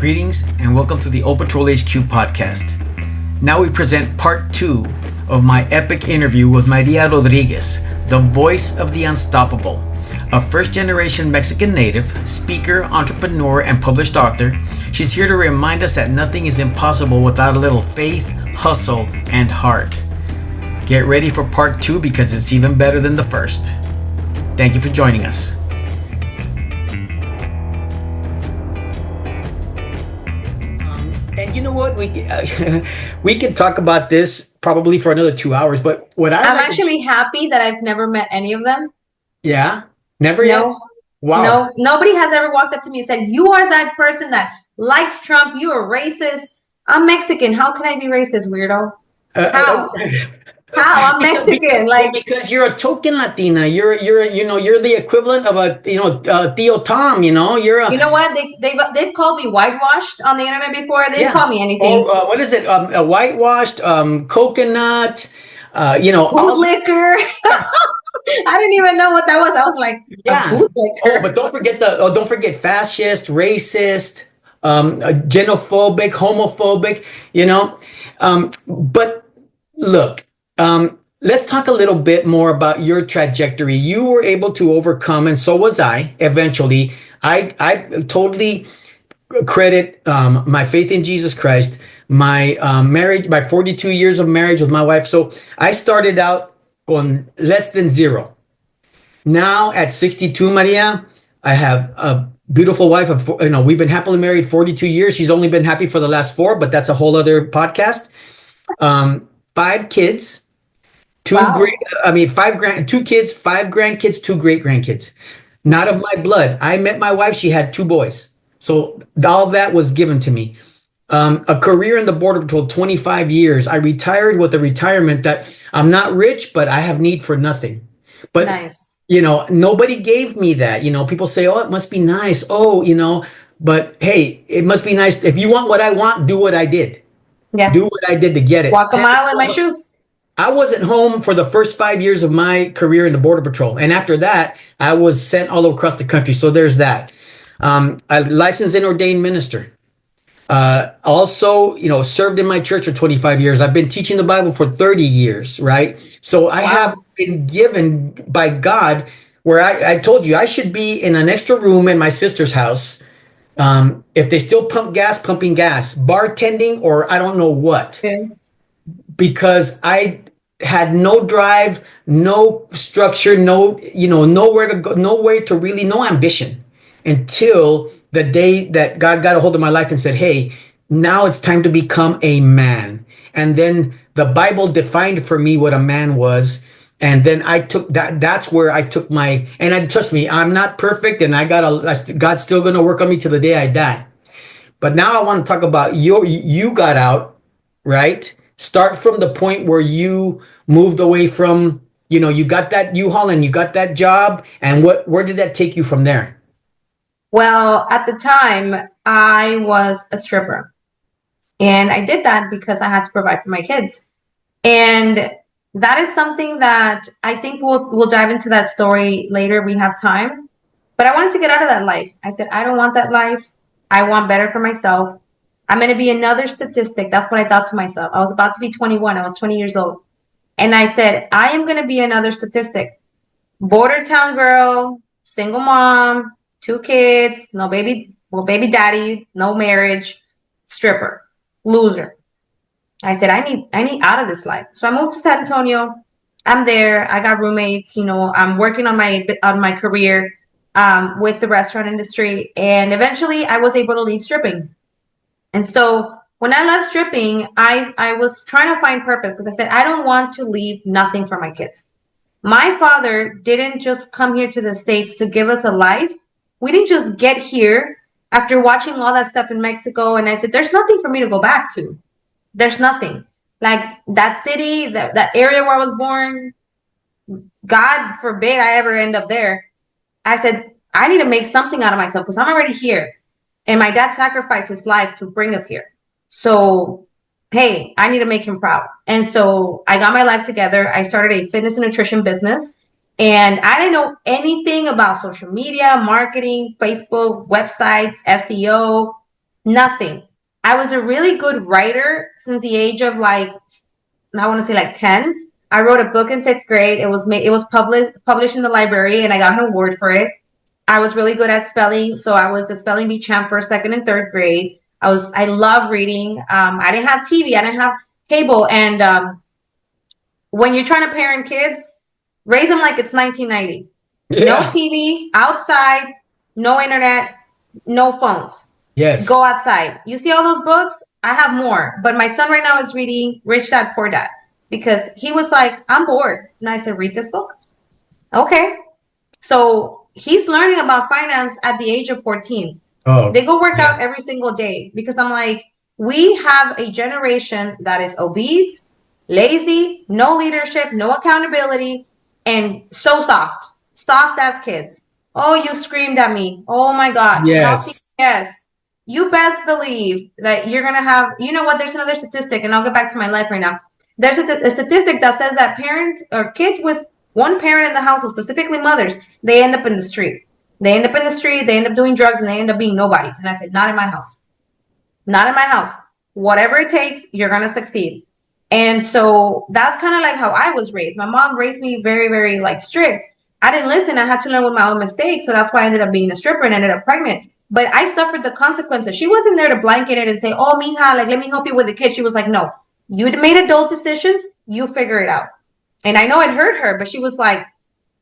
Greetings and welcome to the O Patrol HQ podcast. Now we present part 2 of my epic interview with Maria Rodriguez, the voice of the unstoppable. A first-generation Mexican native, speaker, entrepreneur, and published author, she's here to remind us that nothing is impossible without a little faith, hustle, and heart. Get ready for part 2 because it's even better than the first. Thank you for joining us. And you know what? We can talk about this probably for another 2 hours. But what I'm actually happy that I've never met any of them. Yeah, never yet. Wow. No, nobody has ever walked up to me and said, "You are that person that likes Trump. You are racist." I'm Mexican. How can I be racist, weirdo? How? How? I'm Mexican. Because you're a token Latina. You're the equivalent of a Tío Tom. You know what? They've called me whitewashed on the internet before. They didn't call me anything. What is it? A whitewashed coconut. Bootlicker. I didn't even know what that was. I was like, but don't forget fascist, racist, xenophobic, homophobic. But look. Let's talk a little bit more about your trajectory. You were able to overcome, and so was I, eventually. I totally credit my faith in Jesus Christ, my marriage, my 42 years of marriage with my wife. So I started out on less than zero. Now at 62, Maria, I have a beautiful wife. We've been happily married 42 years. She's only been happy for the last 4, but that's a whole other podcast. 5 kids. 2 kids, 5 grandkids, 2 great grandkids. Not of my blood. I met my wife, she had 2 boys. So all of that was given to me. A career in the Border Patrol, 25 years. I retired with a retirement that I'm not rich, but I have need for nothing. But, nice. Nobody gave me that. People say, oh, it must be nice. But hey, it must be nice. If you want what I want, do what I did. Yeah. Do what I did to get it. Walk a mile in my shoes. I wasn't home for the first 5 years of my career in the Border Patrol. And after that, I was sent all across the country. So there's that. I'm licensed and ordained minister. Also, served in my church for 25 years. I've been teaching the Bible for 30 years, right? So I have been given by God where I told you I should be in an extra room in my sister's house. If they still pumping gas, bartending, or I don't know what. Yes. Because I had no drive, no structure, nowhere to go, no ambition until the day that God got a hold of my life and said, hey, now it's time to become a man. And then the Bible defined for me what a man was. And then I took that. That's where I took trust me, I'm not perfect, and God's still going to work on me till the day I die. But now I want to talk about you got out, right? Start from the point where you moved away from, you got that U-Haul and you got that job. And where did that take you from there? Well, at the time, I was a stripper. And I did that because I had to provide for my kids. And that is something that I think we'll dive into that story later. We have time. But I wanted to get out of that life. I said, I don't want that life. I want better for myself. I'm going to be another statistic. That's what I thought to myself. I was about to be 21. I was 20 years old. And I said, I am going to be another statistic. Border town girl, single mom, 2 kids, no baby daddy, no marriage, stripper, loser. I said, I need out of this life. So I moved to San Antonio. I'm there. I got roommates. I'm working on my career with the restaurant industry. And eventually I was able to leave stripping. And so when I left stripping, I was trying to find purpose because I said, I don't want to leave nothing for my kids. My father didn't just come here to the States to give us a life. We didn't just get here after watching all that stuff in Mexico. And I said, there's nothing for me to go back to. There's nothing. Like that city, that area where I was born, God forbid I ever end up there. I said, I need to make something out of myself because I'm already here. And my dad sacrificed his life to bring us here. So, hey, I need to make him proud. And so I got my life together. I started a fitness and nutrition business. And I didn't know anything about social media, marketing, Facebook, websites, SEO. Nothing. I was a really good writer since the age of like, I want to say like 10. I wrote a book in fifth grade. It was published in the library, and I got an award for it. I was really good at spelling, so I was a spelling bee champ for second and third grade. I love reading. I didn't have TV, I didn't have cable, and when you're trying to parent kids, raise them like it's 1990. No Yeah. TV, outside, no internet, no phones. Go Yes. outside. You see all those books? I have more. But my son right now is reading Rich Dad Poor Dad because he was like, I'm bored. And I said, read this book. Okay. So he's learning about finance at the age of 14. Oh, They go work yeah. out every single day because I'm like, we have a generation that is obese, lazy, no leadership, no accountability, and so soft. Soft as kids. Oh, you screamed at me. Oh my God. How can Yes. yes. You best believe that you're gonna have, you know what, there's another statistic, and I'll get back to my life right now. There's a statistic that says that parents or kids with one parent in the household, specifically mothers, they end up in the street. They end up in the street, they end up doing drugs, and they end up being nobodies. And I said, not in my house. Not in my house. Whatever it takes, you're going to succeed. And so that's kind of like how I was raised. My mom raised me very, very like strict. I didn't listen. I had to learn with my own mistakes. So that's why I ended up being a stripper and ended up pregnant. But I suffered the consequences. She wasn't there to blanket it and say, oh, mija, like, let me help you with the kid. She was like, no, you made adult decisions. You figure it out. And I know it hurt her, but she was like,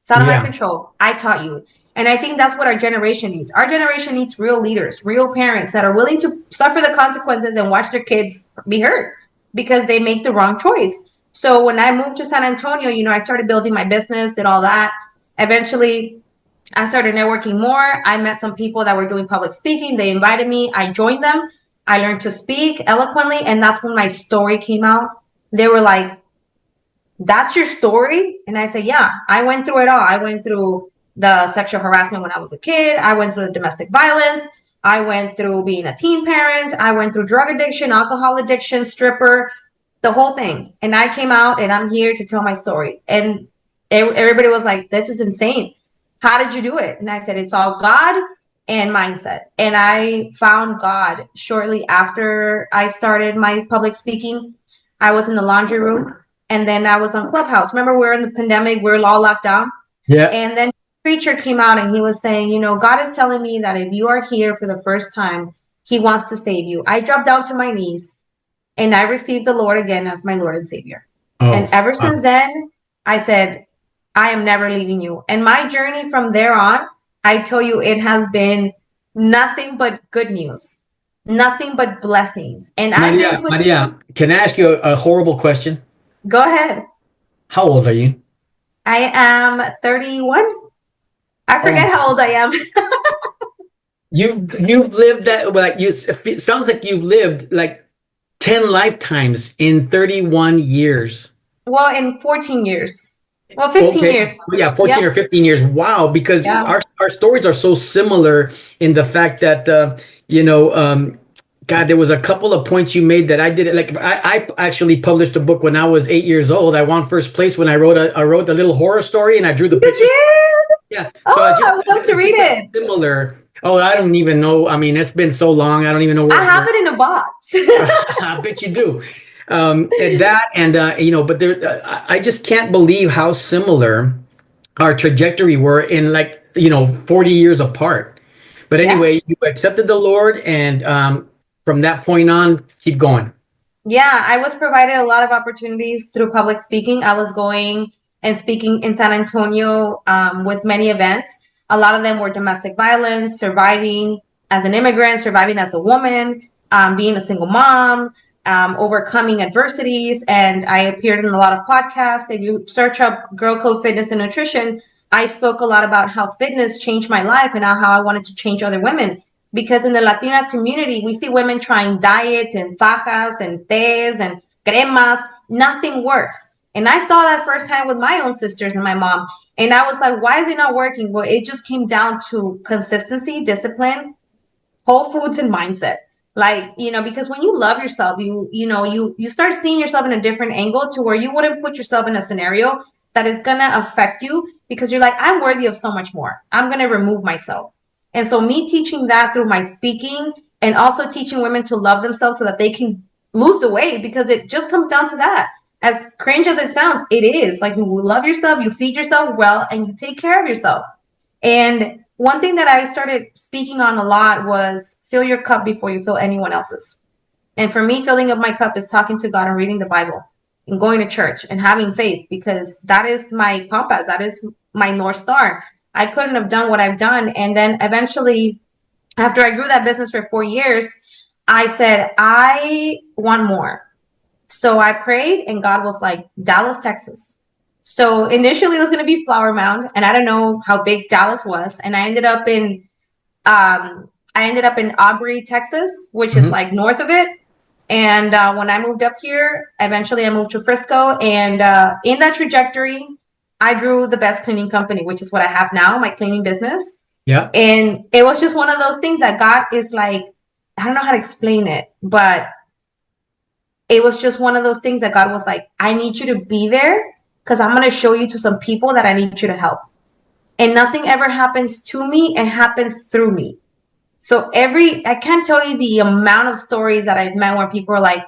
it's out of my Yeah. control. I taught you. And I think that's what our generation needs. Our generation needs real leaders, real parents that are willing to suffer the consequences and watch their kids be hurt because they make the wrong choice. So when I moved to San Antonio, I started building my business, did all that. Eventually, I started networking more. I met some people that were doing public speaking. They invited me. I joined them. I learned to speak eloquently. And that's when my story came out. They were like, that's your story? And I said, yeah, I went through it all. I went through the sexual harassment when I was a kid. I went through the domestic violence. I went through being a teen parent. I went through drug addiction, alcohol addiction, stripper, the whole thing. And I came out and I'm here to tell my story. And everybody was like, this is insane. How did you do it? And I said, it's all God and mindset. And I found God shortly after I started my public speaking. I was in the laundry room and then I was on Clubhouse. Remember, we were in the pandemic, we were all locked down. Yeah. And then a preacher came out and he was saying, God is telling me that if you are here for the first time, he wants to save you. I dropped down to my knees and I received the Lord again as my Lord and Savior. And Oh, ever wow. since then, I said, I am never leaving you. And my journey from there on, I tell you, it has been nothing but good news, nothing but blessings. And I've been put, Maria, can I ask you a horrible question? go ahead. How old are you? I am 31. I Oh, forget how old I am. you've lived that like it sounds like you've lived like 10 lifetimes in 31 years. Well, in 14 years. Well, 15 Okay. years. Well, yeah, Yep. 14 or 15 years. Wow, because Yeah. our stories are so similar in the fact that you know, God, there was a couple of points you made that I did it. Like I actually published a book when I was 8 years old. I won first place when I wrote a little horror story and I drew the You pictures. did? Yeah. So Oh, I would love to read it's it. similar. Oh, I don't even know. I mean, it's been so long. I don't even know I have where it in a box. I bet you do. And that, and you know, but there, I just can't believe how similar our trajectory were in like 40 years apart. But Yeah. anyway, you accepted the Lord, and from that point on, keep going. Yeah, I was provided a lot of opportunities through public speaking. I was going and speaking in San Antonio with many events. A lot of them were domestic violence, surviving as an immigrant, surviving as a woman, being a single mom, overcoming adversities. And I appeared in a lot of podcasts. If you search up Girl Code Fitness and Nutrition, I spoke a lot about how fitness changed my life and how I wanted to change other women. Because in the Latina community, we see women trying diets and fajas and tés and cremas. Nothing works. And I saw that firsthand with my own sisters and my mom. And I was like, why is it not working? Well, it just came down to consistency, discipline, whole foods, and mindset. Like, because when you love yourself, you start seeing yourself in a different angle to where you wouldn't put yourself in a scenario that is gonna affect you because you're like, I'm worthy of so much more. I'm gonna remove myself. And so me teaching that through my speaking and also teaching women to love themselves so that they can lose the weight, because it just comes down to that. As cringe as it sounds, it is like you love yourself, you feed yourself well, and you take care of yourself. And one thing that I started speaking on a lot was fill your cup before you fill anyone else's. And for me, filling up my cup is talking to God and reading the Bible and going to church and having faith, because that is my compass. That is my North Star. I couldn't have done what I've done. And then eventually, after I grew that business for 4 years, I said, I want more. So I prayed, and God was like, Dallas, Texas. So initially it was going to be Flower Mound, and I don't know how big Dallas was. And I ended up in Aubrey, Texas, which is like north of it. And when I moved up here, eventually I moved to Frisco. And in that trajectory, I grew the Best Cleaning Company, which is what I have now, my cleaning business. Yeah. And it was just one of those things that God is like, I don't know how to explain it, but it was just one of those things that God was like, I need you to be there, because I'm going to show you to some people that I need you to help. And nothing ever happens to me, it happens through me. So I can't tell you the amount of stories that I've met where people are like,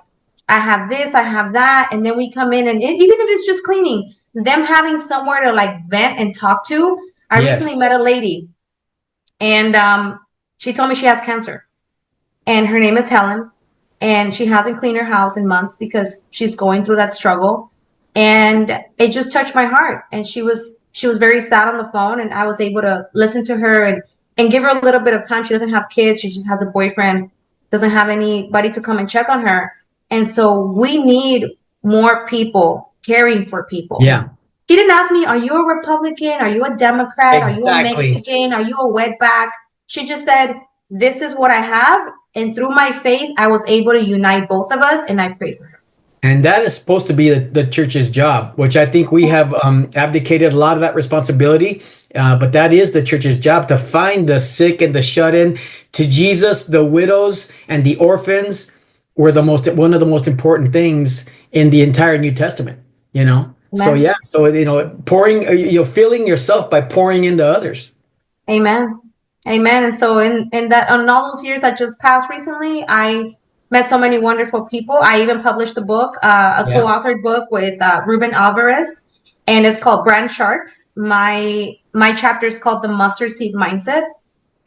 I have this, I have that. And then we come in, and even if it's just cleaning, them having somewhere to like vent and talk to. I recently met a lady, and she told me she has cancer, and her name is Helen, and she hasn't cleaned her house in months because she's going through that struggle. And it just touched my heart. And she was very sad on the phone, and I was able to listen to her and give her a little bit of time. She doesn't have kids. She just has a boyfriend, doesn't have anybody to come and check on her. And so we need more people caring for people. Yeah. She didn't ask me, are you a Republican? Are you a Democrat? Are you a Mexican? Are you a wetback? She just said, this is what I have. And through my faith, I was able to unite both of us, and I prayed for her. And that is supposed to be the church's job, which I think we have abdicated a lot of that responsibility. But that is the church's job, to find the sick and the shut-in. To Jesus, the widows and the orphans were one of the most important things in the entire New Testament. You know, Amen. So yeah, so pouring, filling yourself by pouring into others. Amen. Amen. And so in all those years that just passed recently, I met so many wonderful people. I even published a book, co-authored book with Ruben Alvarez, and it's called Brand Sharks. My chapter is called The Mustard Seed Mindset.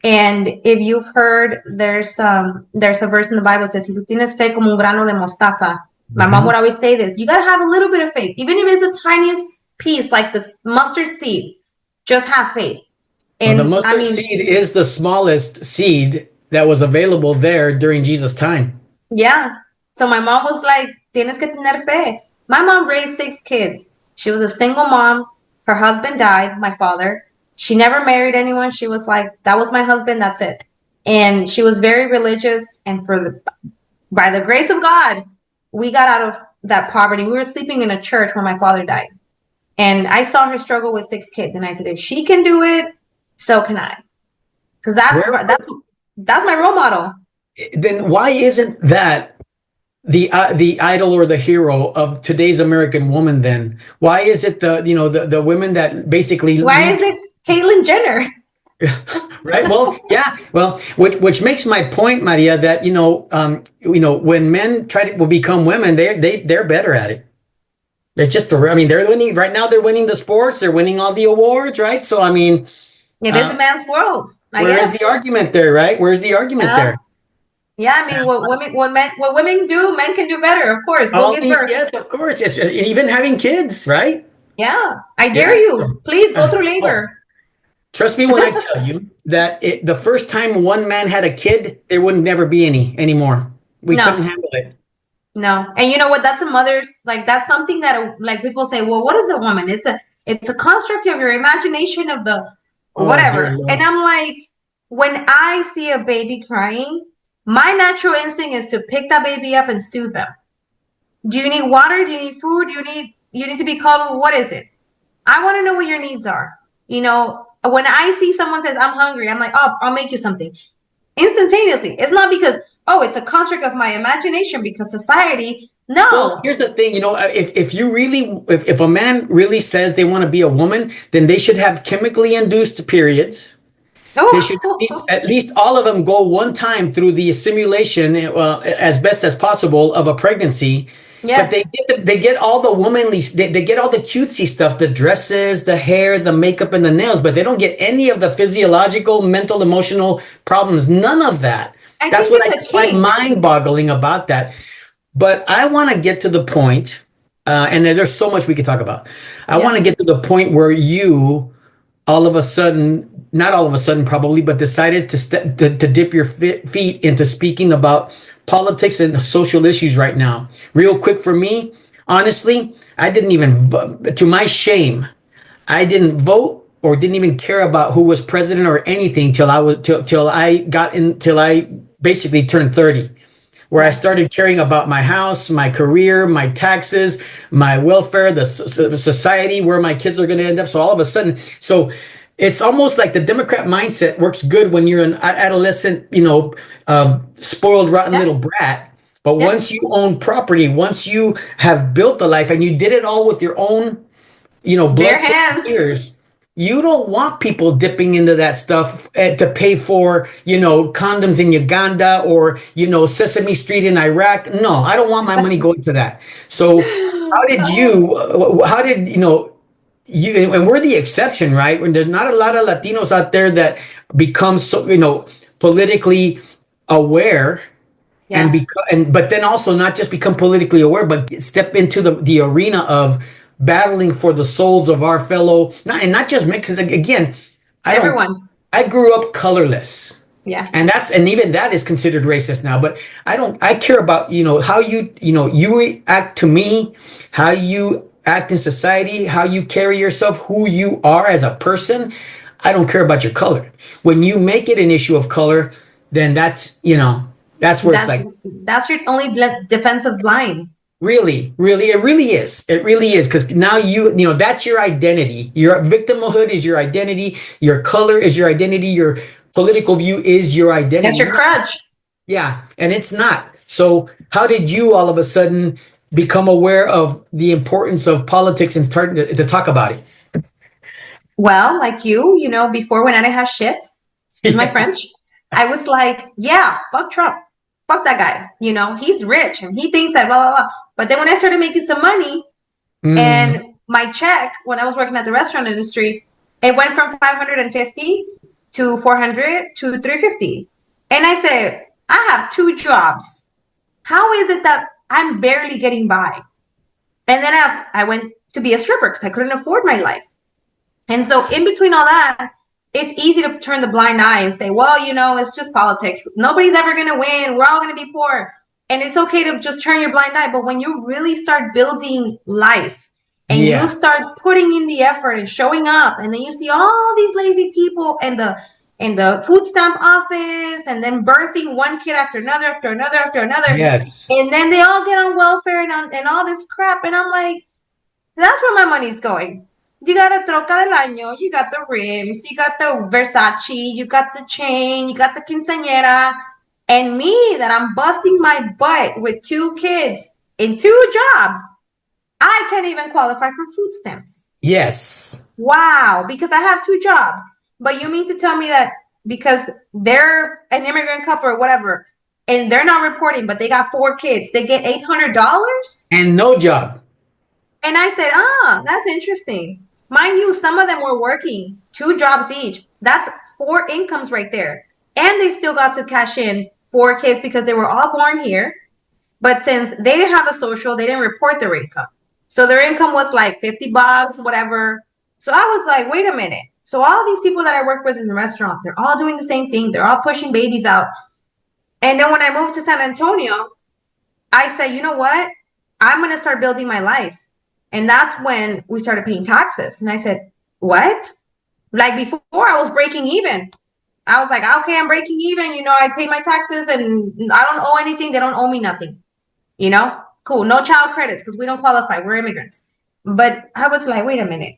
And if you've heard, there's a verse in the Bible that says, "Si tú tienes fe como un grano de mostaza." My mom would always say this: you gotta have a little bit of faith, even if it's the tiniest piece, like the mustard seed. Just have faith. And the mustard seed is the smallest seed that was available there during Jesus' time. Yeah. So my mom was like, tienes que tener fe. My mom raised 6 kids. She was a single mom. Her husband died, my father. She never married anyone. She was like, that was my husband, that's it. And she was very religious. And by the grace of God, we got out of that poverty. We were sleeping in a church when my father died. And I saw her struggle with 6 kids. And I said, if she can do it, so can I. Because that's my role model. Then why isn't that the idol or the hero of today's American woman? Then why is it the women that basically? Why is it Caitlyn Jenner? Right. Well, yeah. Well, which makes my point, Maria, that when men try to become women, they're better at it. They're just they're winning right now. They're winning the sports. They're winning all the awards, right? So I mean, it is a man's world. Where's the argument there, right? Where's the argument there? Yeah, I mean, what women do, men can do better. Of course, go give birth. Yes, of course. It's even having kids, right? Yeah, I dare you. Please go through labor. Trust me when I tell you that the first time one man had a kid, there would never be any anymore. We couldn't handle it. No, and you know what? That's that's something that people say. Well, what is a woman? It's a construct of your imagination of the whatever. And I'm like, when I see a baby crying, my natural instinct is to pick that baby up and soothe them. Do you need water? Do you need food? You need to be called? What is it? I want to know what your needs are. When I see someone says, I'm hungry, I'm like, oh, I'll make you something. Instantaneously. It's not because, it's a construct of my imagination, because society, no. Well, here's the thing, if a man really says they want to be a woman, then they should have chemically induced periods. They should Oh, at least all of them go one time through the simulation, as best as possible of a pregnancy. But yes. they get all the womanly, they get all the cutesy stuff, the dresses, the hair, the makeup, and the nails, but they don't get any of the physiological, mental, emotional problems. None of that. I That's think what I it's a just find kink. mind-boggling about that. But I want to get to the point, and there's so much we could talk about. I want Yeah. to get to the point where you all of a sudden, not all of a sudden probably, but decided to dip your feet into speaking about politics and social issues right now. Real quick for me, honestly, I didn't even, to my shame, I didn't vote or didn't even care about who was president or anything till I got in till I basically turned 30, where I Yeah. started caring about my house, my career, my taxes, my welfare, the society, where my kids are going to end up. So all of a sudden, so it's almost like the Democrat mindset works good when you're an adolescent, spoiled, rotten Yeah. little brat. But Yeah. once you own property, once you have built a life and you did it all with your own, Bare blood, sweat, and hands. tears. You don't want people dipping into that stuff to pay for, condoms in Uganda or, Sesame Street in Iraq. No, I don't want my money going to that. So how did, and we're the exception, right? When there's not a lot of Latinos out there that become so, politically aware and Yeah. but then also not just become politically aware, but step into the arena of battling for the souls of our fellow, not just me, because again, I don't, Everyone. I grew up colorless, Yeah. and even that is considered racist now. But I care about how you react to me, how you act in society, how you carry yourself, who you are as a person. I don't care about your color. When you make it an issue of color, then that's where it's That's like, that's your only defensive line. really, really, it really is. It really is, because now that's your identity. Your victimhood is your identity. Your color is your identity. Your political view is your That's identity. your crutch. Yeah, and it's not. So how did you all of a sudden become aware of the importance of politics and starting to talk about it? Well, like before when I didn't have shit, excuse my Yeah. French, I was like, yeah, fuck Trump. Fuck that guy. He's rich and he thinks that blah, blah, blah. But then when I started making some money Mm, and my check, when I was working at the restaurant industry, it went from 550 to 400 to 350. And I said, I have two jobs. How is it that I'm barely getting by? And then I went to be a stripper because I couldn't afford my life. And so in between all that, it's easy to turn the blind eye and say, well, it's just politics. Nobody's ever going to win. We're all going to be poor. And it's okay to just turn your blind eye. But when you really start building life and you yeah. start putting in the effort and showing up, and then you see all these lazy people in the food stamp office, and then birthing one kid after another, after another, after another. Yes. And then they all get on welfare and all this crap. And I'm like, that's where my money's going. You got a troca del año, you got the rims, you got the Versace, you got the chain, you got the quinceañera, and me that I'm busting my butt with two kids in two jobs. I can't even qualify for food stamps. Yes. Wow, because I have two jobs. But you mean to tell me that because they're an immigrant couple or whatever, and they're not reporting, but they got four kids, they get $800? And no job. And I said, that's interesting. Mind you, some of them were working two jobs each. That's four incomes right there. And they still got to cash in four kids because they were all born here. But since they didn't have a social, they didn't report their income. So their income was like $50, whatever. So I was like, wait a minute. So all these people that I work with in the restaurant, they're all doing the same thing. They're all pushing babies out. And then when I moved to San Antonio, I said, you know what? I'm going to start building my life. And that's when we started paying taxes. And I said, what? Like before, I was breaking even. I was like, okay, I'm breaking even. I pay my taxes and I don't owe anything. They don't owe me nothing. Cool. No child credits because we don't qualify. We're immigrants. But I was like, wait a minute.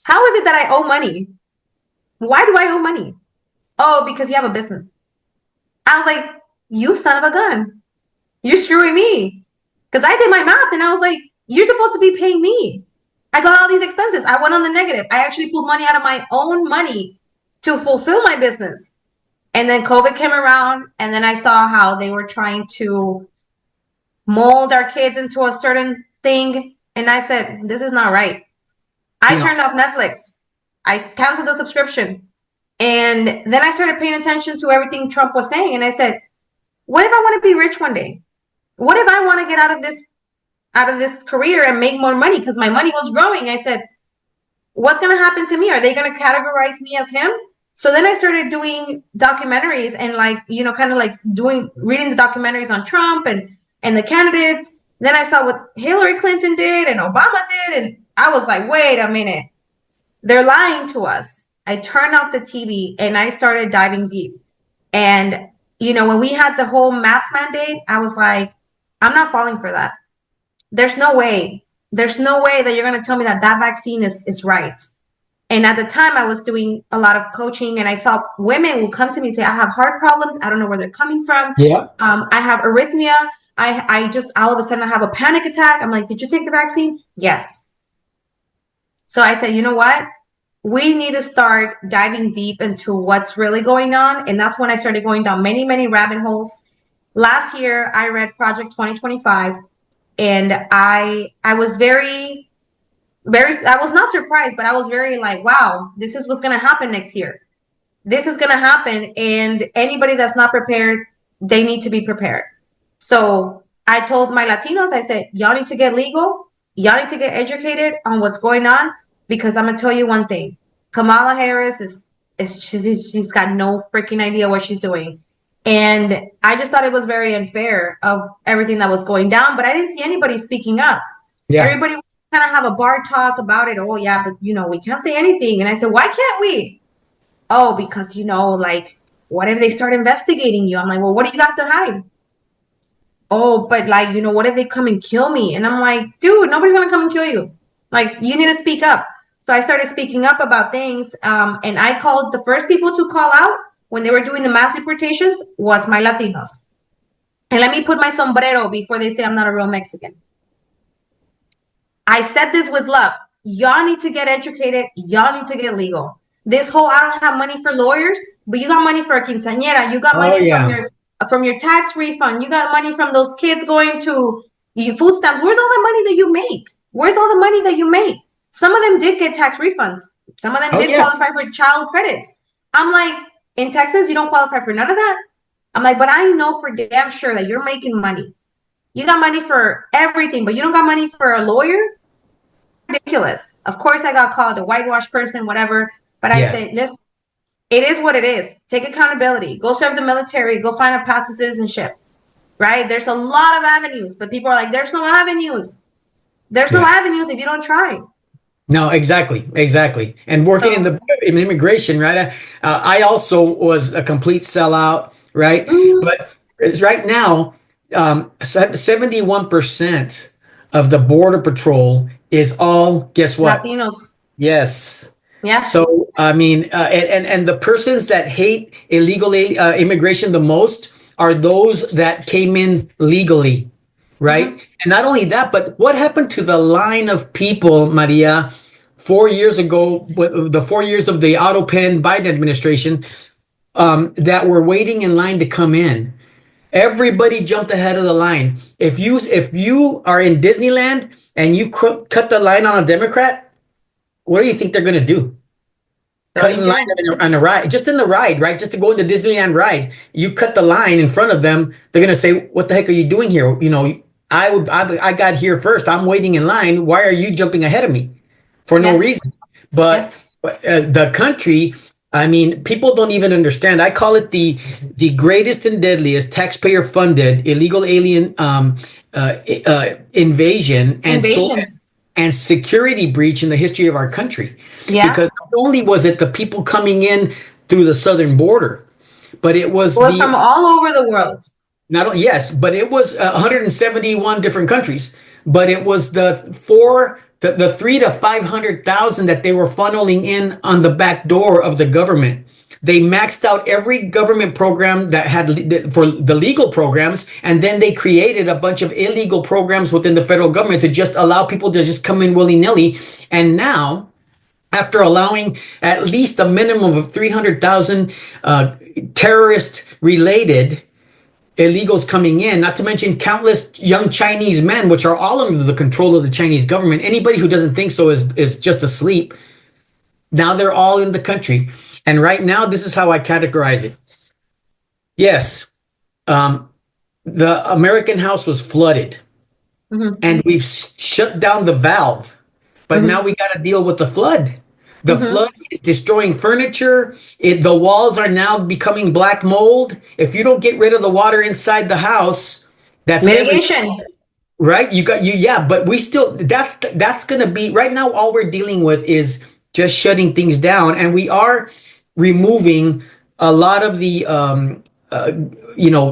How is it that I owe money? Why do I owe money? Oh, because you have a business. I was like, you son of a gun. You're screwing me. Because I did my math and I was like, you're supposed to be paying me. I got all these expenses. I went on the negative. I actually pulled money out of my own money to fulfill my business. And then COVID came around, and then I saw how they were trying to mold our kids into a certain thing. And I said, this is not right. I No. turned off Netflix. I canceled the subscription. And then I started paying attention to everything Trump was saying. And I said, what if I want to be rich one day? What if I want to get out of this career and make more money? Because my money was growing. I said, what's going to happen to me? Are they going to categorize me as him? So then I started doing documentaries and like, you know, kind of like reading the documentaries on Trump and the candidates. Then I saw what Hillary Clinton did and Obama did. And I was like, wait a minute. They're lying to us. I turned off the TV and I started diving deep. And, you know, when we had the whole mask mandate, I was like, I'm not falling for that. There's no way. There's no way that you're going to tell me that vaccine is right. And at the time, I was doing a lot of coaching, and I saw women will come to me and say, I have heart problems. I don't know where they're coming from. Yeah. I have arrhythmia. I just, all of a sudden, I have a panic attack. I'm like, did you take the vaccine? Yes. So I said, you know what? We need to start diving deep into what's really going on. And that's when I started going down many, many rabbit holes. Last year, I read Project 2025, and I was very, I was not surprised, but I was very like, wow, this is what's going to happen next year. This is going to happen. And anybody that's not prepared, they need to be prepared. So I told my Latinos, I said, y'all need to get legal. Y'all need to get educated on what's going on, because I'm going to tell you one thing. Kamala Harris she's got no freaking idea what she's doing. And I just thought it was very unfair of everything that was going down, but I didn't see anybody speaking up. Yeah. Everybody kind of have a bar talk about it. Oh yeah, but you know, we can't say anything. And I said, why can't we? Oh, because, you know, like, what if they start investigating you? I'm like, well, what do you got to hide? Oh, but like, you know, what if they come and kill me? And I'm like, dude, nobody's going to come and kill you. Like, you need to speak up. So I started speaking up about things. And I called the first people to call out when they were doing the mass deportations was my Latinos. And let me put my sombrero before they say I'm not a real Mexican. I said this with love. Y'all need to get educated. Y'all need to get legal. This whole, I don't have money for lawyers, but you got money for a quinceañera. You got money from your tax refund. You got money from those kids going to your food stamps. Where's all the money that you make? Where's all the money that you make? Some of them did get tax refunds. Some of them did qualify for child credits. I'm like, in Texas, you don't qualify for none of that. I'm like, but I know for damn sure that you're making money. You got money for everything, but you don't got money for a lawyer? Ridiculous. Of course, I got called a whitewash person, whatever. But I said, listen, it is what it is. Take accountability. Go serve the military. Go find a path to citizenship. Right? There's a lot of avenues, but people are like, there's no avenues. There's no avenues if you don't try. No, exactly. And working in immigration, right? I also was a complete sellout, right? Mm-hmm. But it's right now, 71% of the Border Patrol is all, guess what? Latinos. Yes. Yeah. So, I mean, and the persons that hate illegal immigration the most are those that came in legally. Right. Mm-hmm. And not only that, but what happened to the line of people, Maria, 4 years ago, the 4 years of the auto pen Biden administration, that were waiting in line to come in? Everybody jumped ahead of the line. If you are in Disneyland and you cut the line on a Democrat, what do you think they're going to do? Cut in line on the ride, just in the ride, right? Just to go in the Disneyland ride. You cut the line in front of them. They're going to say, what the heck are you doing here? You know, I got here first. I'm waiting in line. Why are you jumping ahead of me for no reason? But the country, I mean, people don't even understand. I call it the greatest and deadliest taxpayer funded illegal alien invasion and security breach in the history of our country. Yeah. Because not only was it the people coming in through the southern border, but it was from all over the world. But it was 171 different countries. But it was the 3 to 500,000 that they were funneling in on the back door of the government. They maxed out every government program that had for the legal programs, and then they created a bunch of illegal programs within the federal government to just allow people to just come in willy-nilly. And now after allowing at least a minimum of 300,000 terrorist related illegals coming in, not to mention countless young Chinese men, which are all under the control of the Chinese government. Anybody who doesn't think so is just asleep. Now they're all in the country. And right now, this is how I categorize it. Yes, um, the American house was flooded and we've shut down the valve, but now we got to deal with the flood. The flood is destroying furniture. The walls are now becoming black mold. If you don't get rid of the water inside the house, that's Mitigation. right. Yeah, but we still, that's going to be right now. All we're dealing with is just shutting things down, and we are removing a lot of the,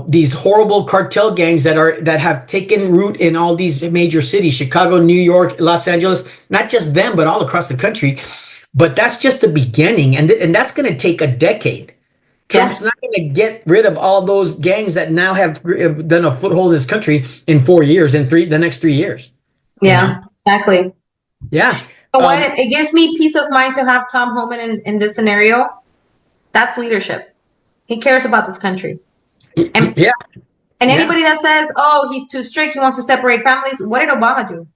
these horrible cartel gangs that have taken root in all these major cities, Chicago, New York, Los Angeles, not just them, but all across the country. But that's just the beginning, and that's going to take a decade. Trump's not going to get rid of all those gangs that now have done a foothold in this country in 4 years, in the next 3 years. Yeah, exactly. Yeah. But what it gives me peace of mind to have Tom Homan in this scenario, that's leadership. He cares about this country. And, yeah. And anybody that says, oh, he's too strict, he wants to separate families, what did Obama do?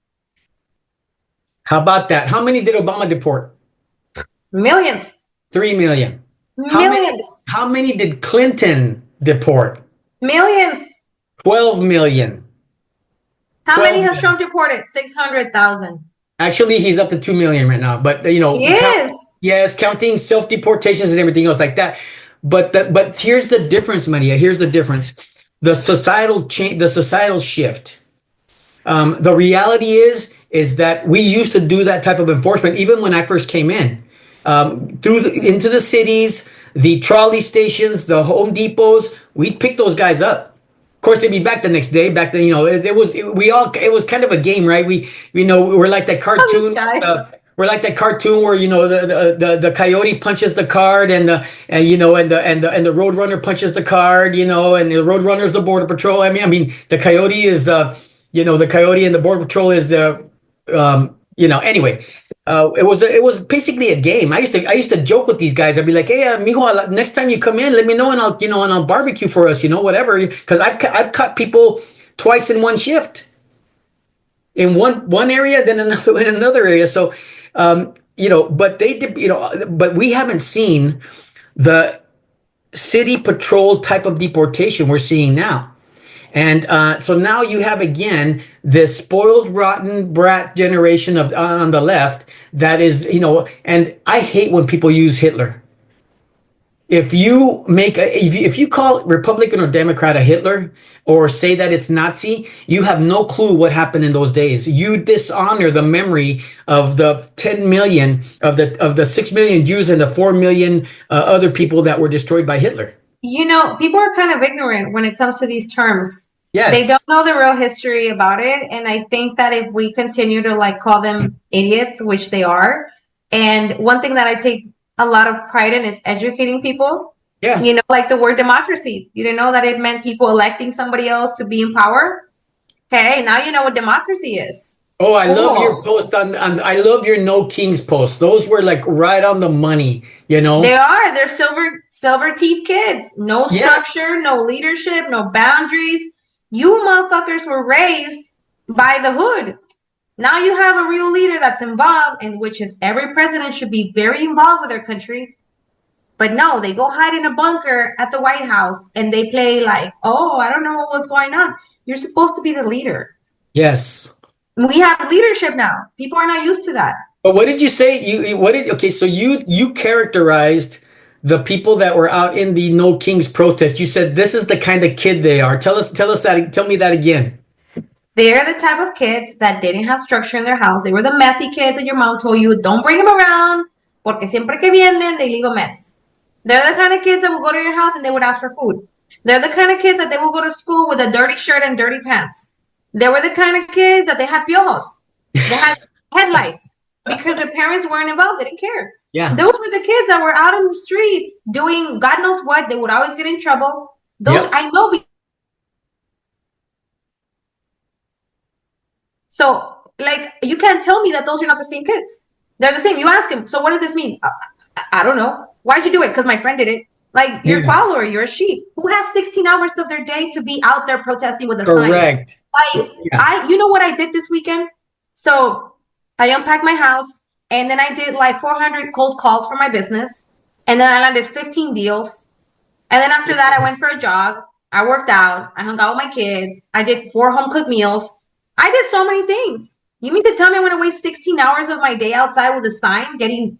How about that? How many did Obama deport? Millions. 3 million. Millions. How many did Clinton deport? Millions. 12 million. How many has Trump deported? 600,000. Actually, he's up to 2 million right now. But he is. Yes, counting self-deportations and everything else like that. But here's the difference, Maria. Here's the difference. The societal change, the societal shift. The reality is that we used to do that type of enforcement even when I first came in. Into the cities, the trolley stations, the Home Depots, we'd pick those guys up. Of course, they'd be back the next day. Back then, it was kind of a game, right? We're like that cartoon. We're like that cartoon where the coyote punches the card and the roadrunner punches the card, and the roadrunner's the border patrol. I mean the coyote is the coyote and the border patrol is the anyway. It was basically a game. I used to joke with these guys. I'd be like, "Hey, mijo, next time you come in, let me know, and I'll barbecue for us, whatever." Because I've caught people twice in one shift, in one area, then another area. So, but they did, but we haven't seen the city patrol type of deportation we're seeing now. And so now you have again this spoiled, rotten brat generation on the left that is, and I hate when people use Hitler. If you call Republican or Democrat a Hitler or say that it's Nazi, you have no clue what happened in those days. You dishonor the memory of the 10 million of the 6 million Jews and the 4 million other people that were destroyed by Hitler. People are kind of ignorant when it comes to these terms. Yes. They don't know the real history about it. And I think that if we continue to call them idiots, which they are, and one thing that I take a lot of pride in is educating people. Yeah. Like the word democracy. You didn't know that it meant people electing somebody else to be in power? Okay, now you know what democracy is. Oh, I love your post I love your No Kings post. Those were right on the money, They are. They're silver teeth kids. No structure, no leadership, no boundaries. You motherfuckers were raised by the hood. Now you have a real leader that's involved, and which is every president should be very involved with their country. But no, they go hide in a bunker at the White House and they play oh, I don't know what's going on. You're supposed to be the leader. Yes. We have leadership now. People are not used to that. But what did you say? So you characterized the people that were out in the No Kings protest. You said this is the kind of kid they are. Tell me that again. They're the type of kids that didn't have structure in their house. They were the messy kids that your mom told you, don't bring them around, porque siempre que vienen, they leave a mess. They're the kind of kids that will go to your house and they would ask for food. They're the kind of kids that they will go to school with a dirty shirt and dirty pants. They were the kind of kids that they had piojos. They had head lice because their parents weren't involved. They didn't care. Yeah. Those were the kids that were out on the street doing God knows what. They would always get in trouble. I know. So, you can't tell me that those are not the same kids. They're the same. You ask him, so what does this mean? I don't know. Why'd you do it? Because my friend did it. Like, you're a Yes, follower, you're a sheep. Who has 16 hours of their day to be out there protesting with a sign? correct. Like, Yeah. you know what I did this weekend? So I unpacked my house and then I did like 400 cold calls for my business. And then I landed 15 deals. And then after that, I went for a jog. I worked out. I hung out with my kids. I did 4 home cooked meals. I did so many things. You mean to tell me I'm going to waste 16 hours of my day outside with a sign getting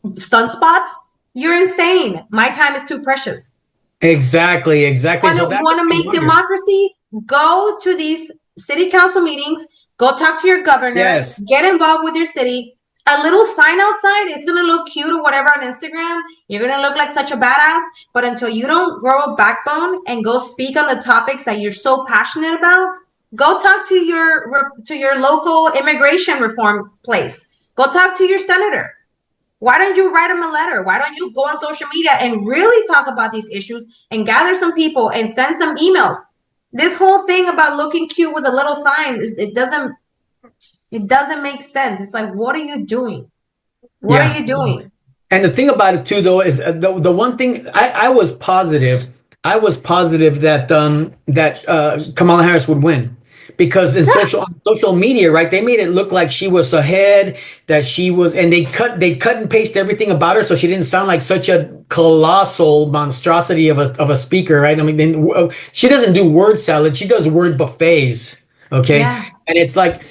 sunspots? You're insane. My time is too precious. Exactly, exactly. So You that want to makes me make wonder. democracy? Go to these city council meetings. Go talk to your governor. Yes, Get involved with your city. A little sign outside, it's gonna look cute or whatever on Instagram. You're gonna look like such a badass. But until you don't grow a backbone and go speak on the topics that you're so passionate about, go talk to your local immigration reform place. Go talk to your senator. Why don't you write them a letter? Why don't you go on social media and really talk about these issues and gather some people and send some emails? This whole thing about looking cute with a little sign it doesn't make sense. It's like, what are you doing? What are yeah. you doing? And the thing about it too, though, is the one thing I was positive, that Kamala Harris would win, because in Yeah, social media, right, they made it look like she was ahead, that she was, and they cut and paste everything about her, so she didn't sound like such a colossal monstrosity of a speaker, right? I mean, she doesn't do word salad, she does word buffets, okay, yeah. and it's like,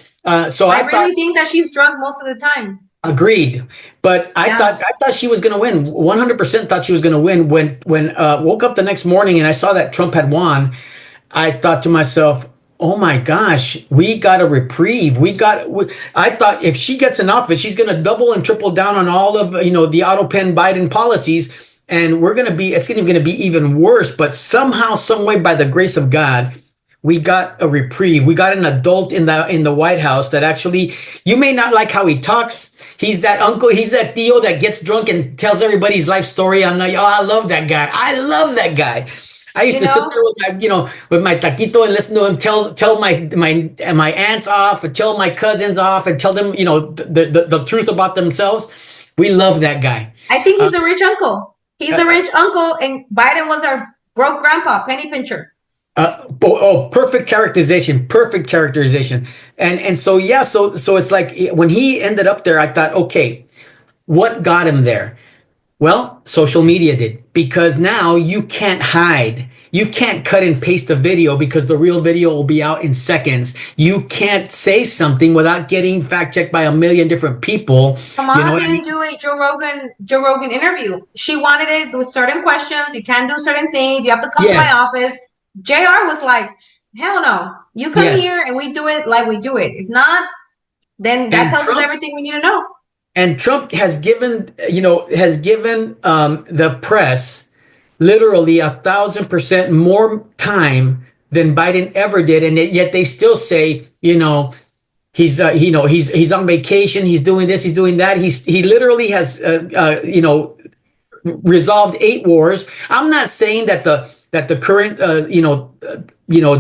so I I thought. really think that she's drunk most of the time. Agreed, but Yeah. I thought she was going to win. 100% thought she was going to win. When woke up the next morning and I saw that Trump had won, I thought to myself, "Oh my gosh, we got a reprieve. I thought if she gets in office, she's going to double and triple down on all of the auto pen Biden policies, and it's going to be even worse. But somehow, some way, by the grace of God, we got a reprieve. We got an adult in the White House that actually, you may not like how he talks. He's that uncle, he's that Theo that gets drunk and tells everybody's life story. I'm like, oh, I love that guy. I love that guy. I used You to sit there know, with my taquito and listen to him tell my aunts off, and tell my cousins off, and tell them the truth about themselves. We love that guy. I think Uh, he's a rich uncle. He's a uh, rich uncle, and Biden was our broke grandpa, penny pincher. Perfect characterization, perfect characterization. And so yeah, so it's like when he ended up there, I thought, okay, what got him there? Well, social media did, because now you can't hide. You can't cut and paste a video because the real video will be out in seconds. You can't say something without getting fact checked by a million different people. You know Kamala what I didn't mean? do a Joe Rogan interview. She wanted it with certain questions. You can't do certain things. You have to come to my Yes, office. JR was like, hell no. You come yes. here and we do it like we do it. If not, then that And tells us Trump everything we need to know. and Trump has given the press literally 1,000% more time than Biden ever did, and yet they still say, he's on vacation, he's doing this, he's doing that. He literally has resolved 8 wars. I'm not saying that the current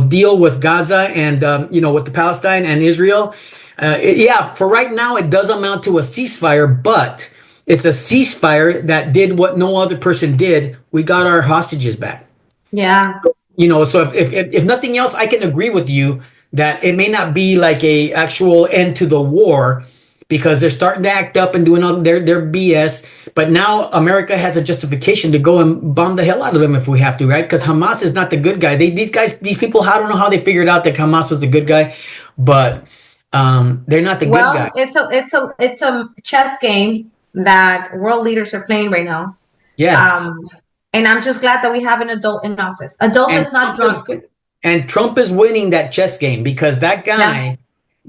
deal with Gaza and with the Palestine and Israel, yeah, for right now it does amount to a ceasefire, but it's a ceasefire that did what no other person did. We got our hostages back. Yeah. So if nothing else, I can agree with you that it may not be like a actual end to the war, because they're starting to act up and doing all their BS. But now America has a justification to go and bomb the hell out of them if we have to, right? Because Hamas is not the good guy. These people, I don't know how they figured out that Hamas was the good guy, but they're not the good guy. Well, it's a chess game that world leaders are playing right now. Yes, Um, and I'm just glad that we have an adult in office. Adult and is not drunk. Trump is winning that chess game, because that Yeah. guy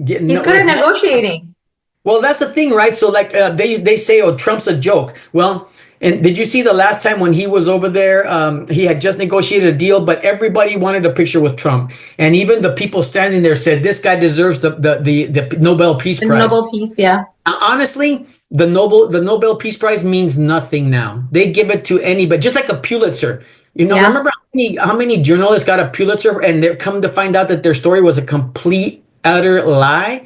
getting He's good at negotiating. Well, that's the thing, right? So, like, they say, "Oh, Trump's a joke." Well, and did you see the last time when he was over there? He had just negotiated a deal, but everybody wanted a picture with Trump, and even the people standing there said, "This guy deserves the Nobel Peace The Prize." Nobel Peace, yeah. Honestly, the Nobel Peace Prize means nothing now. They give it to anybody, just like a Pulitzer. Yeah. Remember how many journalists got a Pulitzer, and they come to find out that their story was a complete utter lie?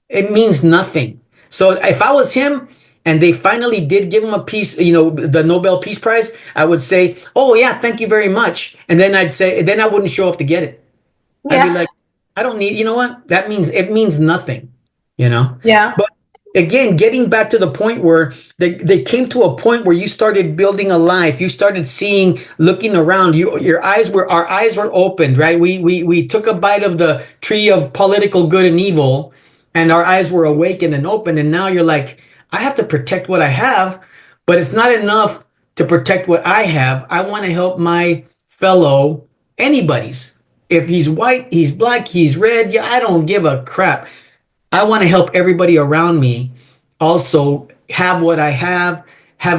It means nothing. So if I was him, and they finally did give him a peace, the Nobel Peace Prize, I would say, "Oh yeah, thank you very much," and then then I wouldn't show up to get it. I'd be Yeah. like, "I don't need, you know what? That means it means nothing, you know." Yeah. But again, getting back to the point where they came to a point where you started building a life, you started seeing, looking around, our eyes were opened, right? We took a bite of the tree of political good and evil, and our eyes were awakened and open, and now you're like, I have to protect what I have, but it's not enough to protect what I have. I want to help my fellow anybody's. If he's white, he's black, he's red, yeah, I don't give a crap. I want to help everybody around me also have what I have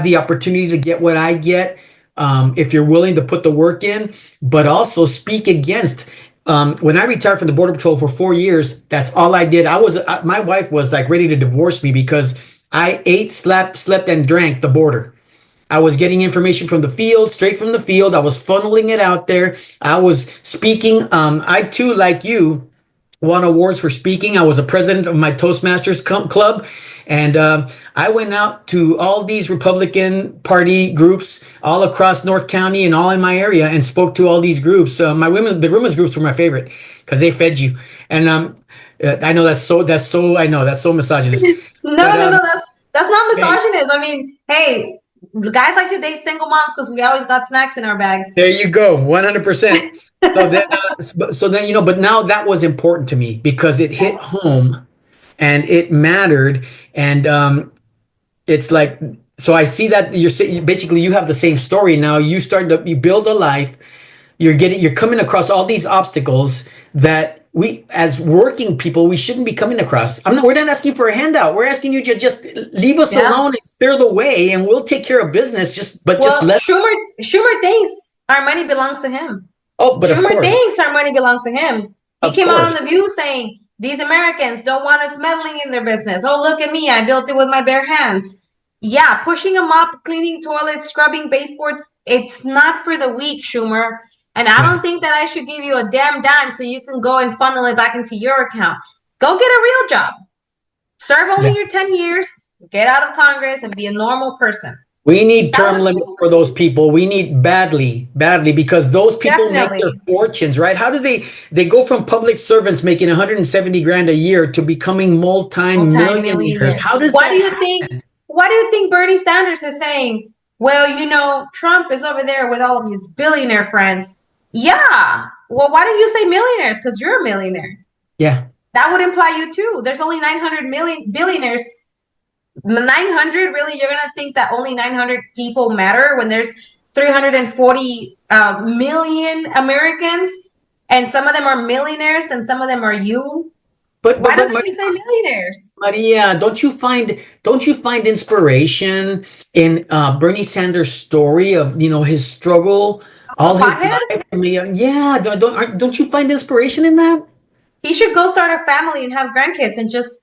the opportunity to get what I get. If you're willing to put the work in, but also speak against. When I retired from the Border Patrol for 4 years, that's all I did. My wife was like ready to divorce me because I ate, slept, and drank the border. I was getting information from the field, straight from the field. I was funneling it out there. I was speaking. I too, like you, won awards for speaking. I was a president of my Toastmasters club. And I went out to all these Republican Party groups all across North County and all in my area and spoke to all these groups. The women's groups were my favorite because they fed you. And I know I know that's so misogynist. No, But no, no. That's not hey, misogynist. I mean, hey, guys like to date single moms because we always got snacks in our bags. there you go, 100%. So then, but now that was important to me because it hit home and it mattered. And it's like, so I see that basically you have the same story now. You build a life. You're coming across all these obstacles that we, as working people, we shouldn't be coming across. We're not asking for a handout. We're asking you to just leave us Yeah. alone and clear the way, and we'll take care of business. Just Well, let. Schumer thinks our money belongs to him. Oh, but Schumer thinks our money belongs to him. He of came out on course. The View saying these Americans don't want us meddling in their business. Oh, look at me. I built it with my bare hands. Yeah, pushing a mop, cleaning toilets, scrubbing baseboards. It's not for the weak, Schumer. And I Yeah, don't think that I should give you a damn dime so you can go and funnel it back into your account. Go get a real job. Serve only yeah. your 10 years, get out of Congress, and be a normal person. We need That term limits was for those people. We need badly, badly, because those people make their definitely. fortunes, right? How do they go from public servants making 170 grand a year to becoming multi-millionaires? Multi-millionaire. How does Why do that you happen? think? Why do you think Bernie Sanders is saying? Well, Trump is over there with all of his billionaire friends. Yeah. Well, why don't you say millionaires? Because you're a millionaire. Yeah. That would imply you too. There's only 900 million billionaires. 900, really? You're gonna think that only 900 people matter when there's 340 million Americans, and some of them are millionaires, and some of them are you. But Why but but doesn't he say millionaires? Maria, don't you find inspiration in Bernie Sanders' story of his struggle A all his pothead? life? I mean, yeah, don't you find inspiration in that? He should go start a family and have grandkids and just,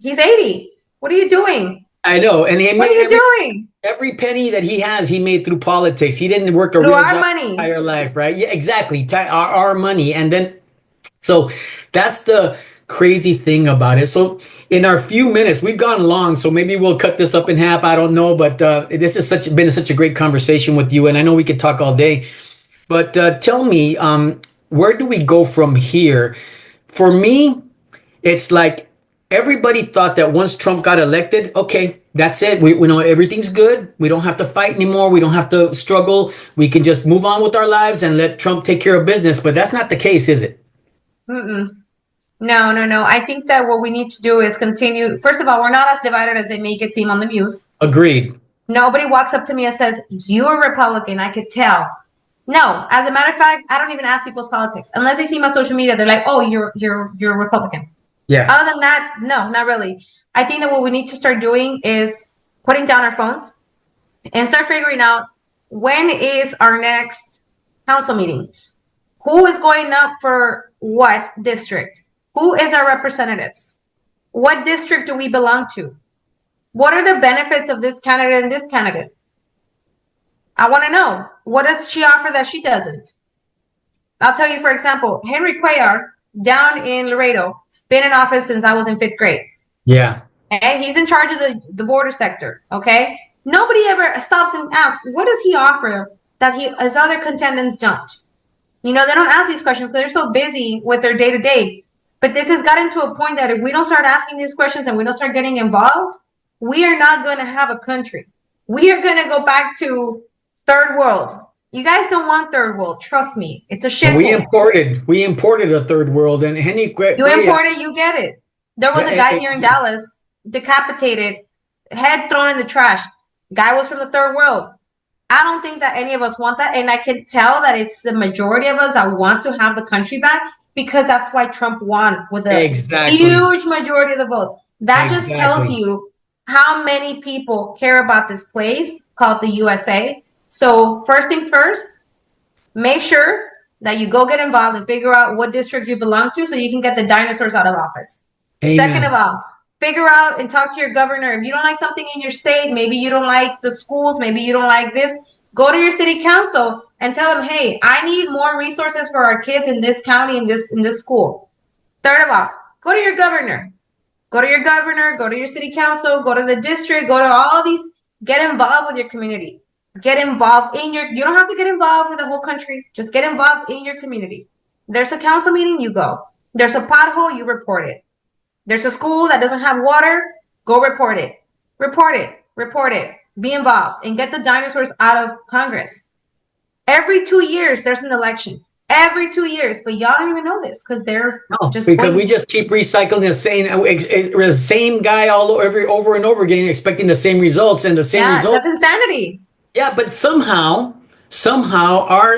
he's 80. What are you doing? I know, and he What are made you doing? every penny that he has, he made through politics. He didn't work a Through real our job his money. entire life, right? Yeah, exactly. Our money, and then so that's the crazy thing about it. So in our few minutes, we've gone long, so maybe we'll cut this up in half. I don't know, but this has been such a great conversation with you, and I know we could talk all day. But tell me, where do we go from here? For me, it's like everybody thought that once Trump got elected, okay, that's it. We know everything's good. We don't have to fight anymore. We don't have to struggle. We can just move on with our lives and let Trump take care of business. But that's not the case, is it? Mm-mm. No, no, no. I think that what we need to do is continue. First of all, we're not as divided as they make it seem on the news. Agreed. Nobody walks up to me and says, "You're a Republican." I could tell. No, as a matter of fact, I don't even ask people's politics unless they see my social media. They're like, "Oh, you're a Republican." Yeah. Other than that, no, not really. I think that what we need to start doing is putting down our phones and start figuring out when is our next council meeting. Who is going up for what district? Who is our representatives? What district do we belong to? What are the benefits of this candidate and this candidate? I want to know. What does she offer that she doesn't? I'll tell you, for example, Henry Cuellar down in Laredo, been in office since I was in 5th grade. Yeah. Okay, he's in charge of the border sector. Okay, nobody ever stops and asks, what does he offer that his other contendants don't? You know, they don't ask these questions because they're so busy with their day to day. But this has gotten to a point that if we don't start asking these questions and we don't start getting involved, we are not going to have a country. We are going to go back to third world. You guys don't want third world. Trust me. It's a shithole. We imported a third world, and You import it, you get it. There was a guy here in Dallas, decapitated, head thrown in the trash. Guy was from the third world. I don't think that any of us want that. And I can tell that it's the majority of us that want to have the country back because that's why Trump won with a huge majority of the votes. That just tells you how many people care about this place called the USA. So first things first, make sure that you go get involved and figure out what district you belong to so you can get the dinosaurs out of office. Amen. Second of all, figure out and talk to your governor. If you don't like something in your state, maybe you don't like the schools, maybe you don't like this, go to your city council and tell them, hey, I need more resources for our kids in this county, in this school. Third of all, go to your governor. Go to your governor, go to your city council, go to the district, go to all these, get involved with your community. Get involved in you don't have to get involved with the whole country. Just get involved in your community. There's a council meeting, you go. There's a pothole, you report it. There's a school that doesn't have water, go report it. Report it. Be involved and get the dinosaurs out of Congress. Every 2 years, there's an election. Every 2 years, but y'all don't even know this because they're just because waiting. We just keep recycling the same guy over and over again, expecting the same results and the same results. That's insanity. Yeah, but somehow our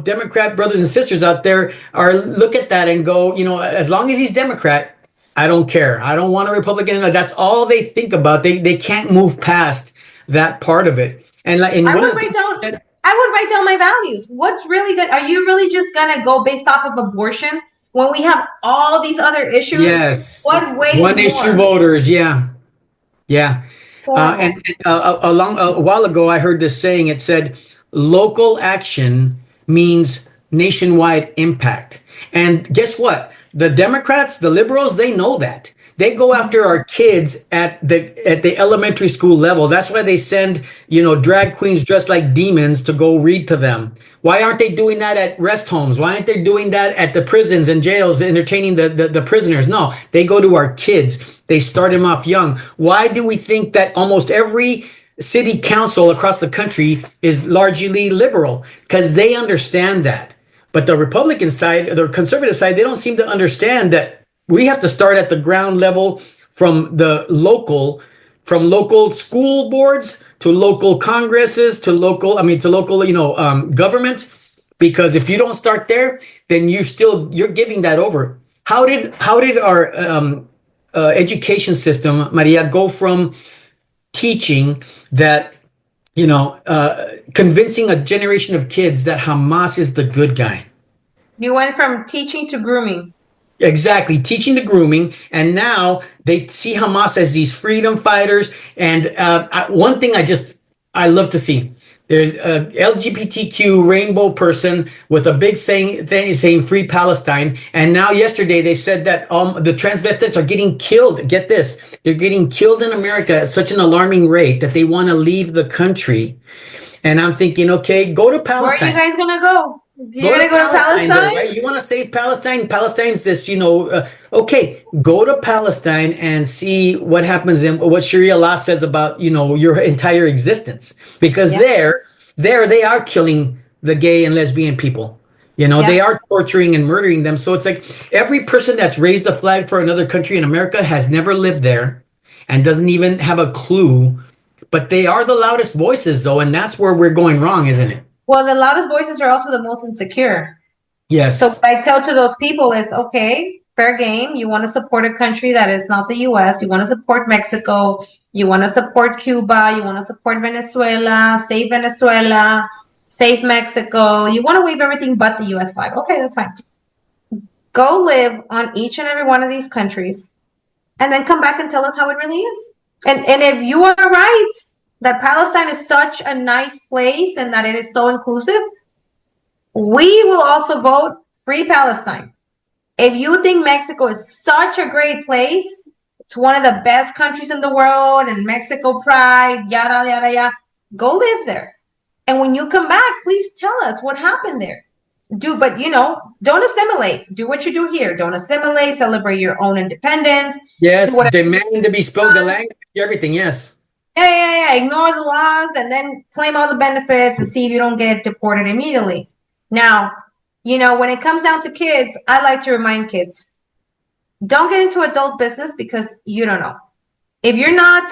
Democrat brothers and sisters out there look at that and go, as long as he's Democrat, I don't care. I don't want a Republican. That's all they think about. They can't move past that part of it. And I would write down my values. What's really good? Are you really just gonna go based off of abortion when we have all these other issues? Yes. What weighs one more? Issue voters? Yeah. And a while ago, I heard this saying. It said, "Local action means nationwide impact." And guess what? The Democrats, the liberals, they know that. They go after our kids at the elementary school level. That's why they send, drag queens dressed like demons to go read to them. Why aren't they doing that at rest homes? Why aren't they doing that at the prisons and jails, entertaining the prisoners? No, they go to our kids. They start them off young. Why do we think that almost every city council across the country is largely liberal? Because they understand that. But the Republican side, the conservative side, they don't seem to understand that we have to start at the ground level from local school boards to local congresses to local government. Because if you don't start there, then you're giving that over. How did our education system, Maria, go from teaching that, convincing a generation of kids that Hamas is the good guy? You went from teaching to grooming. Exactly, teaching the grooming, and now they see Hamas as these freedom fighters. And one thing I love to see, there's a LGBTQ rainbow person with a big saying "Free Palestine." And now yesterday they said that the transvestites are getting killed. Get this, they're getting killed in America at such an alarming rate that they want to leave the country. And I'm thinking, okay, go to Palestine. Where are you guys gonna go? You're going to go to Palestine? Though, right? You want to save Palestine? Palestine's this, okay, go to Palestine and see what happens and what Sharia law says about, your entire existence. Because there they are killing the gay and lesbian people. They are torturing and murdering them. So it's like every person that's raised a flag for another country in America has never lived there and doesn't even have a clue. But they are the loudest voices, though, and that's where we're going wrong, isn't it? Well, the loudest voices are also the most insecure. Yes. So what I tell to those people is, okay, fair game. You want to support a country that is not the U.S. You want to support Mexico. You want to support Cuba. You want to support Venezuela. Save Venezuela. Save Mexico. You want to wave everything but the U.S. flag. Okay, that's fine. Go live on each and every one of these countries and then come back and tell us how it really is. And if you are right that Palestine is such a nice place and that it is so inclusive, we will also vote Free Palestine. If you think Mexico is such a great place, It's one of the best countries in the world, and Mexico pride, yada, yada, yada. Go live there. And when you come back, please tell us what happened there. But don't assimilate. Do what you do here. Don't assimilate. Celebrate your own independence. Do Yes, whatever demand to be you spoke the want. language, everything. Yes. Yeah, yeah, yeah. Ignore the laws and then claim all the benefits and see if you don't get deported immediately. Now, when it comes down to kids, I like to remind kids, don't get into adult business because you don't know. If you're not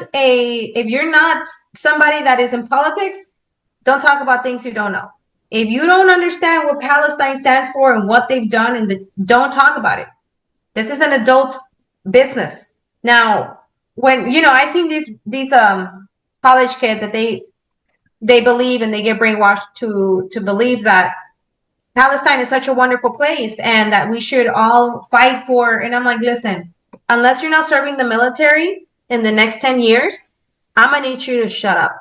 somebody that is in politics, don't talk about things you don't know. If you don't understand what Palestine stands for and what they've done, don't talk about it. This is an adult business. Now, when I seen these college kids that they believe, and they get brainwashed to believe that Palestine is such a wonderful place and that we should all fight for. And I'm like, listen, unless you're not serving the military in the next 10 years, I'm gonna need you to shut up.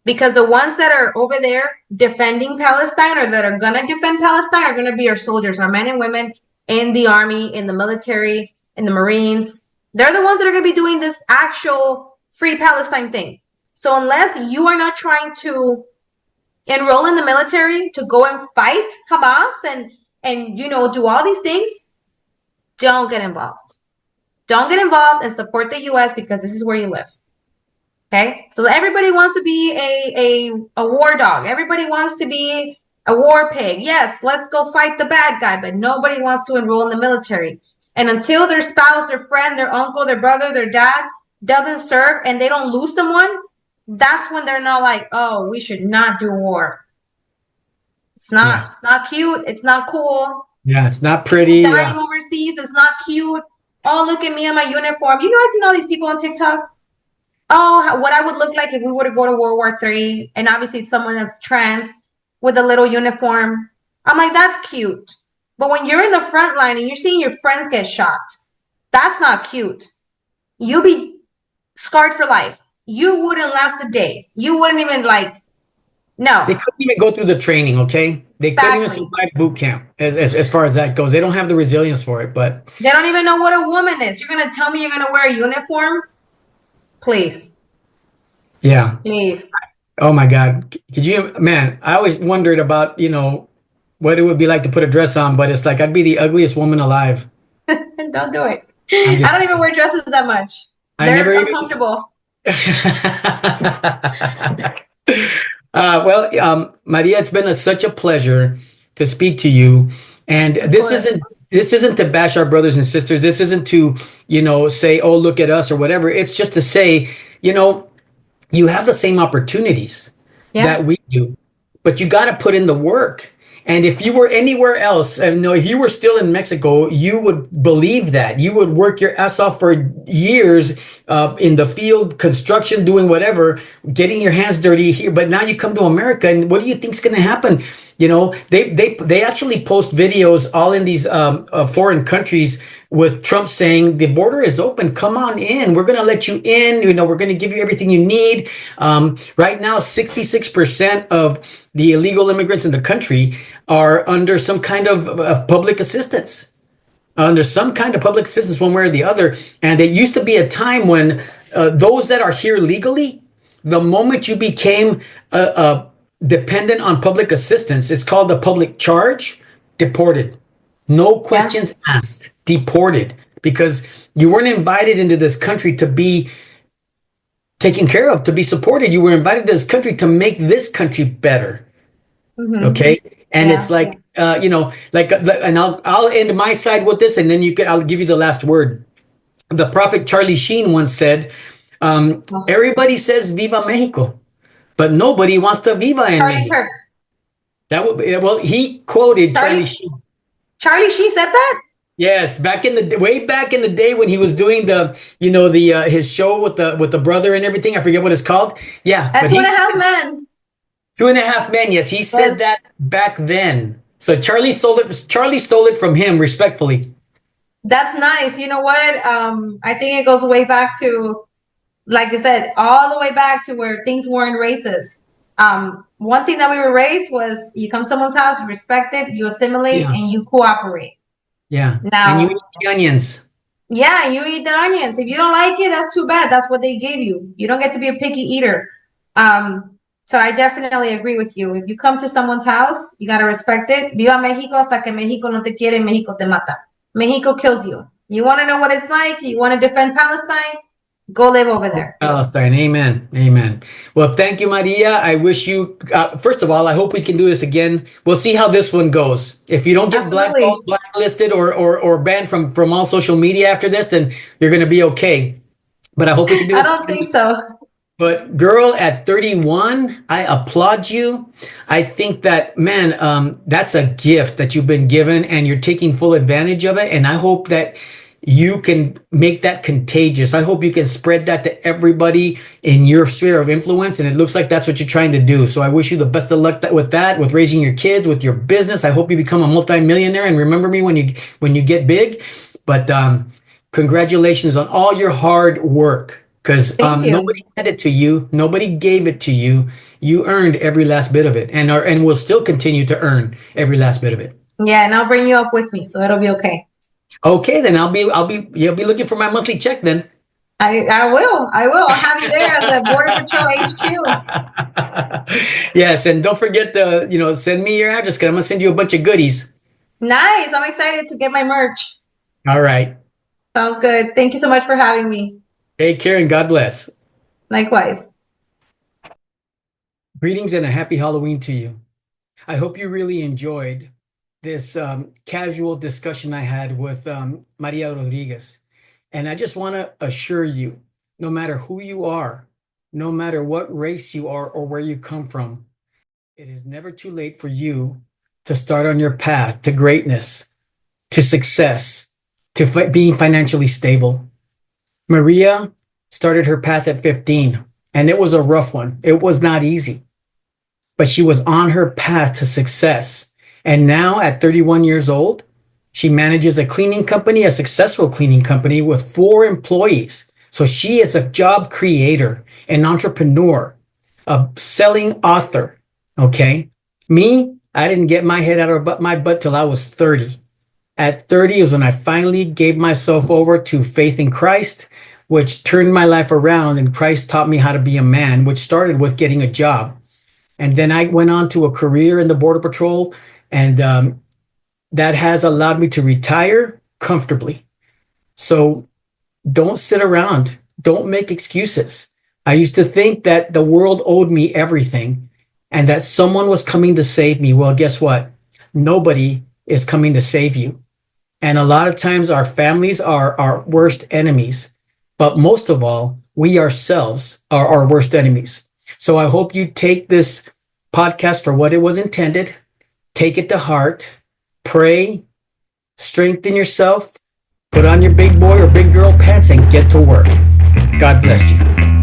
Because the ones that are over there defending Palestine, or that are gonna defend Palestine, are gonna be our soldiers, our men and women in the army, in the military, in the Marines. They're the ones that are gonna be doing this actual free Palestine thing. So unless you are not trying to enroll in the military to go and fight Hamas and do all these things, don't get involved. Don't get involved and support the US, because this is where you live. Okay? So everybody wants to be a war dog. Everybody wants to be a war pig. Yes, let's go fight the bad guy, but nobody wants to enroll in the military. And until their spouse, their friend, their uncle, their brother, their dad doesn't serve and they don't lose someone, that's when they're not like, oh, we should not do war. It's not. Yeah. It's not cute. It's not cool. Yeah, it's not pretty. Dying overseas is not cute. Oh, look at me in my uniform. I've seen all these people on TikTok. Oh, what I would look like if we were to go to World War III, and obviously someone that's trans with a little uniform. I'm like, that's cute. But when you're in the front line and you're seeing your friends get shot, that's not cute. You'll be scarred for life. You wouldn't last a day. You wouldn't even no. They couldn't even go through the training, okay? They couldn't even survive boot camp as far as that goes. They don't have the resilience for it, but they don't even know what a woman is. You're gonna tell me you're gonna wear a uniform? Please. yeah. Please. Oh my God. Could you, man, I always wondered about, what it would be like to put a dress on, but it's like I'd be the ugliest woman alive. Don't do it. I don't even wear dresses that much. They're uncomfortable. Maria, it's been such a pleasure to speak to you. And this isn't to bash our brothers and sisters. This isn't to, say, oh, look at us or whatever. It's just to say, you have the same opportunities that we do, but you got to put in the work. And if you were anywhere else, and if you were still in Mexico, you would believe that. You would work your ass off for years in the field, construction, doing whatever, getting your hands dirty here. But now you come to America, and what do you think's going to happen? They actually post videos all in these foreign countries with Trump saying the border is open. Come on in. We're going to let you in. We're going to give you everything you need. Right now, 66% of the illegal immigrants in the country are under some kind of public assistance. Under some kind of public assistance, one way or the other. And it used to be a time when those that are here legally, the moment you became dependent on public assistance, it's called the public charge, deported. No questions asked, deported, because you weren't invited into this country to be taken care of, to be supported. You were invited to this country to make this country better. Mm-hmm. Okay. And it's like, and I'll end my side with this, and then I'll give you the last word. The prophet Charlie Sheen once said, everybody says Viva Mexico, but nobody wants to viva en Mexico. That would be, well, he quoted Charlie Sheen. Charlie Sheen said that? Yes, way back in the day when he was doing his show with the brother and everything. I forget what it's called. Yeah, that's 2.5 Men. 2.5 Men. Yes, he said that back then. So Charlie stole it from him, respectfully. That's nice. You know what? I think it goes way back to, like I said, all the way back to where things weren't racist. One thing that we were raised was you come to someone's house, you respect it, you assimilate, and you cooperate. Yeah. Now, and you eat the onions. Yeah, you eat the onions. If you don't like it, that's too bad. That's what they gave you. You don't get to be a picky eater. So I definitely agree with you. If you come to someone's house, you gotta respect it. Viva Mexico hasta que Mexico no te quiere, Mexico te mata. Mexico kills you. You want to know what it's like? You want to defend Palestine? Go live over there. Palestine. Amen. Amen. Well, thank you, Maria. I wish you, first of all, I hope we can do this again. We'll see how this one goes. If you don't get Absolutely. blackballed, blacklisted, or banned from all social media after this, then you're going to be okay. But I hope we can do I this don't again. think so. But girl, at 31, I applaud you. I think that, man, that's a gift that you've been given and you're taking full advantage of it. And I hope that you can make that contagious. I hope you can spread that to everybody in your sphere of influence. And it looks like that's what you're trying to do. So I wish you the best of luck with that, with raising your kids, with your business. I hope you become a multimillionaire and remember me when you get big. But congratulations on all your hard work. Because Thank you. nobody had it to you, nobody gave it to you. You earned every last bit of it, and will still continue to earn every last bit of it. Yeah, and I'll bring you up with me, so it'll be okay. Okay, then you'll be looking for my monthly check then. I will. I will. I'll have you there at the Border Patrol HQ. Yes, and don't forget to send me your address because I'm gonna send you a bunch of goodies. Nice. I'm excited to get my merch. All right, Sounds good. Thank you so much for having me. take care and God bless. Likewise. Greetings and a happy Halloween to you. I hope you really enjoyed this casual discussion I had with Maria Rodriguez. And I just want to assure you, no matter who you are, no matter what race you are or where you come from, it is never too late for you to start on your path to greatness, to success, to being financially stable. Maria started her path at 15, and it was a rough one. It was not easy, but she was on her path to success. And now at 31 years old, she manages a cleaning company, a successful cleaning company with 4 employees. So she is a job creator, an entrepreneur, a selling author. Okay. Me, I didn't get my head out of my butt till I was 30. At 30 is when I finally gave myself over to faith in Christ, which turned my life around. And Christ taught me how to be a man, which started with getting a job. And then I went on to a career in the Border Patrol, and that has allowed me to retire comfortably. So don't sit around. Don't make excuses. I used to think that the world owed me everything and that someone was coming to save me. Well, guess what? Nobody is coming to save you. And a lot of times our families are our worst enemies. But most of all, we ourselves are our worst enemies. So I hope you take this podcast for what it was intended. Take it to heart. Pray. Strengthen yourself. Put on your big boy or big girl pants and get to work. God bless you.